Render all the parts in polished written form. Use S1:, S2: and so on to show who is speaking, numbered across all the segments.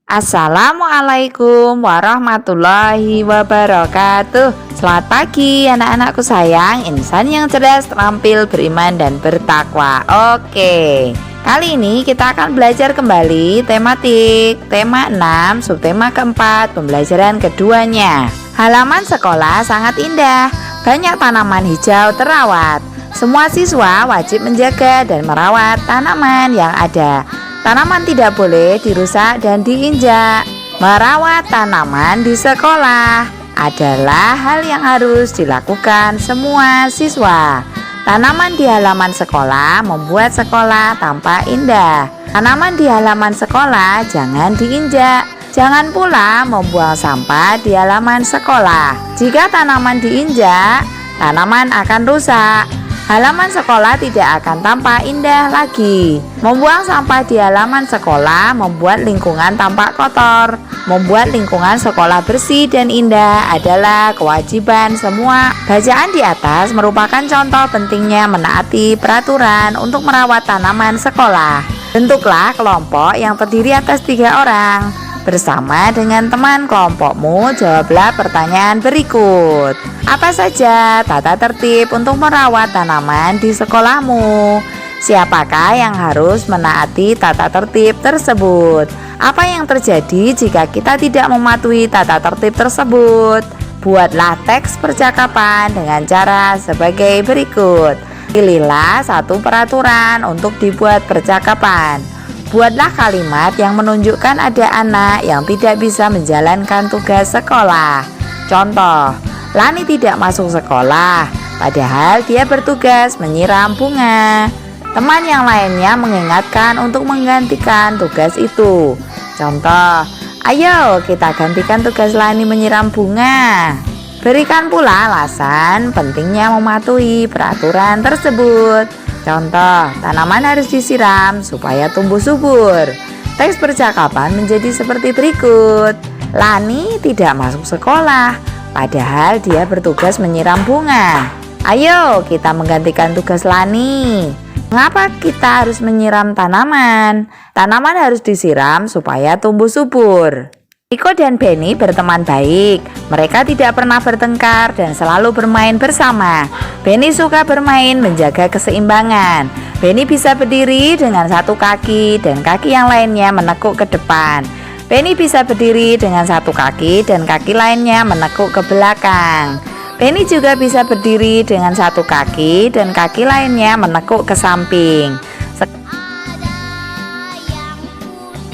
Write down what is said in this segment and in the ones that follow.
S1: Assalamualaikum warahmatullahi wabarakatuh. Selamat pagi anak-anakku sayang, insan yang cerdas, terampil, beriman dan bertakwa. Oke, kali ini kita akan belajar kembali tematik tema 6, subtema keempat, pembelajaran keduanya. Halaman sekolah sangat indah, banyak tanaman hijau terawat. Semua siswa wajib menjaga dan merawat tanaman yang ada. Tanaman tidak boleh dirusak dan diinjak. Merawat tanaman di sekolah adalah hal yang harus dilakukan semua siswa. Tanaman di halaman sekolah membuat sekolah tampak indah. Tanaman di halaman sekolah jangan diinjak. Jangan pula membuang sampah di halaman sekolah. Jika tanaman diinjak, tanaman akan rusak. Halaman sekolah tidak akan tampak indah lagi. Membuang sampah di halaman sekolah membuat lingkungan tampak kotor. Membuat lingkungan sekolah bersih dan indah adalah kewajiban semua. Bacaan di atas merupakan contoh pentingnya menaati peraturan untuk merawat tanaman sekolah. Bentuklah kelompok yang terdiri atas 3 orang. Bersama dengan teman kelompokmu, jawablah pertanyaan berikut. Apa saja tata tertib untuk merawat tanaman di sekolahmu? Siapakah yang harus menaati tata tertib tersebut? Apa yang terjadi jika kita tidak mematuhi tata tertib tersebut? Buatlah teks percakapan dengan cara sebagai berikut. Pilihlah satu peraturan untuk dibuat percakapan. Buatlah kalimat yang menunjukkan ada anak yang tidak bisa menjalankan tugas sekolah. Contoh, Lani tidak masuk sekolah, padahal dia bertugas menyiram bunga. Teman yang lainnya mengingatkan untuk menggantikan tugas itu. Contoh, ayo kita gantikan tugas Lani menyiram bunga. Berikan pula alasan pentingnya mematuhi peraturan tersebut. Contoh, tanaman harus disiram supaya tumbuh subur. Teks percakapan menjadi seperti berikut. Lani tidak masuk sekolah, padahal dia bertugas menyiram bunga. Ayo kita menggantikan tugas Lani. Mengapa kita harus menyiram tanaman? Tanaman harus disiram supaya tumbuh subur. Iko dan Benny berteman baik. Mereka tidak pernah bertengkar dan selalu bermain bersama. Benny suka bermain menjaga keseimbangan. Benny bisa berdiri dengan satu kaki dan kaki yang lainnya menekuk ke depan. Benny bisa berdiri dengan satu kaki dan kaki lainnya menekuk ke belakang. Benny juga bisa berdiri dengan satu kaki dan kaki lainnya menekuk ke samping.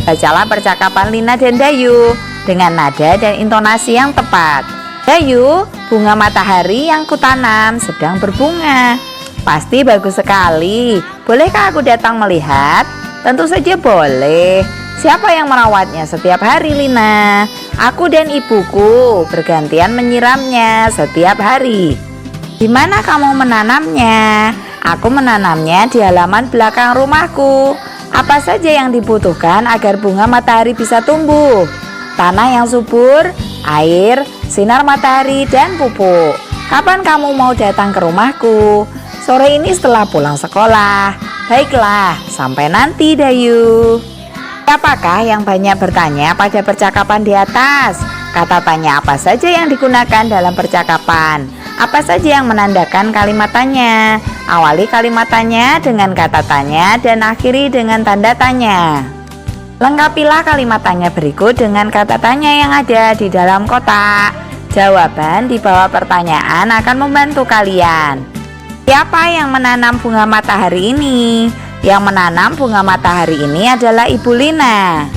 S1: Bacalah percakapan Lina dan Dayu dengan nada dan intonasi yang tepat. Dayu, bunga matahari yang kutanam sedang berbunga. Pasti bagus sekali. Bolehkah aku datang melihat? Tentu saja boleh. Siapa yang merawatnya setiap hari, Lina? Aku dan ibuku bergantian menyiramnya setiap hari. Di mana kamu menanamnya? Aku menanamnya di halaman belakang rumahku. Apa saja yang dibutuhkan agar bunga matahari bisa tumbuh? Tanah yang subur, air, sinar matahari, dan pupuk. Kapan kamu mau datang ke rumahku? Sore ini setelah pulang sekolah. Baiklah, sampai nanti Dayu. Siapakah yang banyak bertanya pada percakapan di atas? Kata tanya apa saja yang digunakan dalam percakapan? Apa saja yang menandakan kalimat tanya? Awali kalimat tanya dengan kata tanya dan akhiri dengan tanda tanya. Lengkapilah kalimat tanya berikut dengan kata tanya yang ada di dalam kotak. Jawaban di bawah pertanyaan akan membantu kalian. Siapa yang menanam bunga matahari ini? Yang menanam bunga matahari ini adalah Ibu Lina.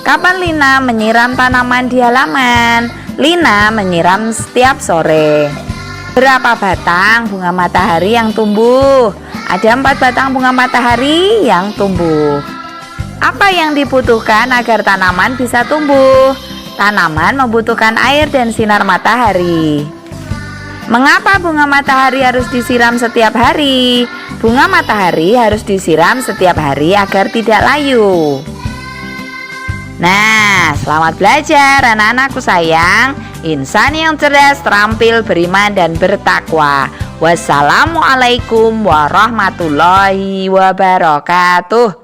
S1: Kapan Lina menyiram tanaman di halaman? Lina menyiram setiap sore. Berapa batang bunga matahari yang tumbuh? Ada 4 batang bunga matahari yang tumbuh. Apa yang dibutuhkan agar tanaman bisa tumbuh? Tanaman membutuhkan air dan sinar matahari. Mengapa bunga matahari harus disiram setiap hari? Bunga matahari harus disiram setiap hari agar tidak layu. Nah, selamat belajar anak-anakku sayang. Insan yang cerdas, terampil, beriman dan bertakwa. Wassalamualaikum warahmatullahi wabarakatuh.